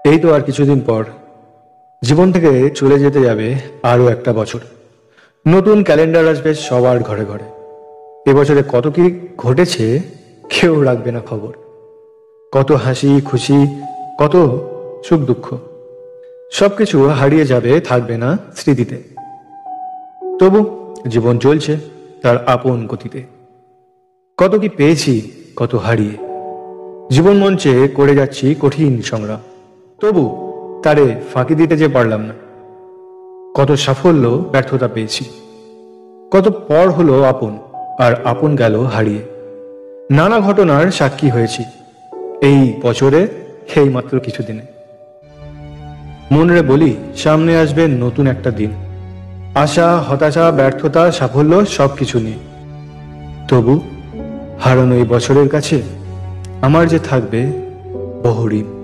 এই তো আর কিছুদিন পর জীবন থেকে চলে যেতে যাবে আরো একটা বছর। নতুন ক্যালেন্ডার আসবে সবার ঘরে ঘরে। এবছরে কত কি ঘটেছে কেউ রাখবে না খবর। কত হাসি খুশি, কত সুখ দুঃখ, সবকিছু হারিয়ে যাবে, থাকবে না স্মৃতিতে। তবু জীবন চলছে তার আপন গতিতে। কত কি পেয়েছি, কত হারিয়ে। জীবন মঞ্চে করে যাচ্ছি কঠিন সংগ্রাম, তবু তারে ফাঁকি দিতে যে পারলাম না। কত সাফল্য ব্যর্থতা পেয়েছি, কত পর হলো আপন, আর আপন গেল হারিয়ে। নানা ঘটনার সাক্ষী হয়েছি এই বছরে, এই মাত্র কিছুদিনে। মনে বলি সামনে আসবে নতুন একটা দিন, আশা হতাশা ব্যর্থতা সাফল্য সবকিছু নিয়ে। তবু হারানো এই বছরের কাছে আমার যে থাকবে বহু ঋণ।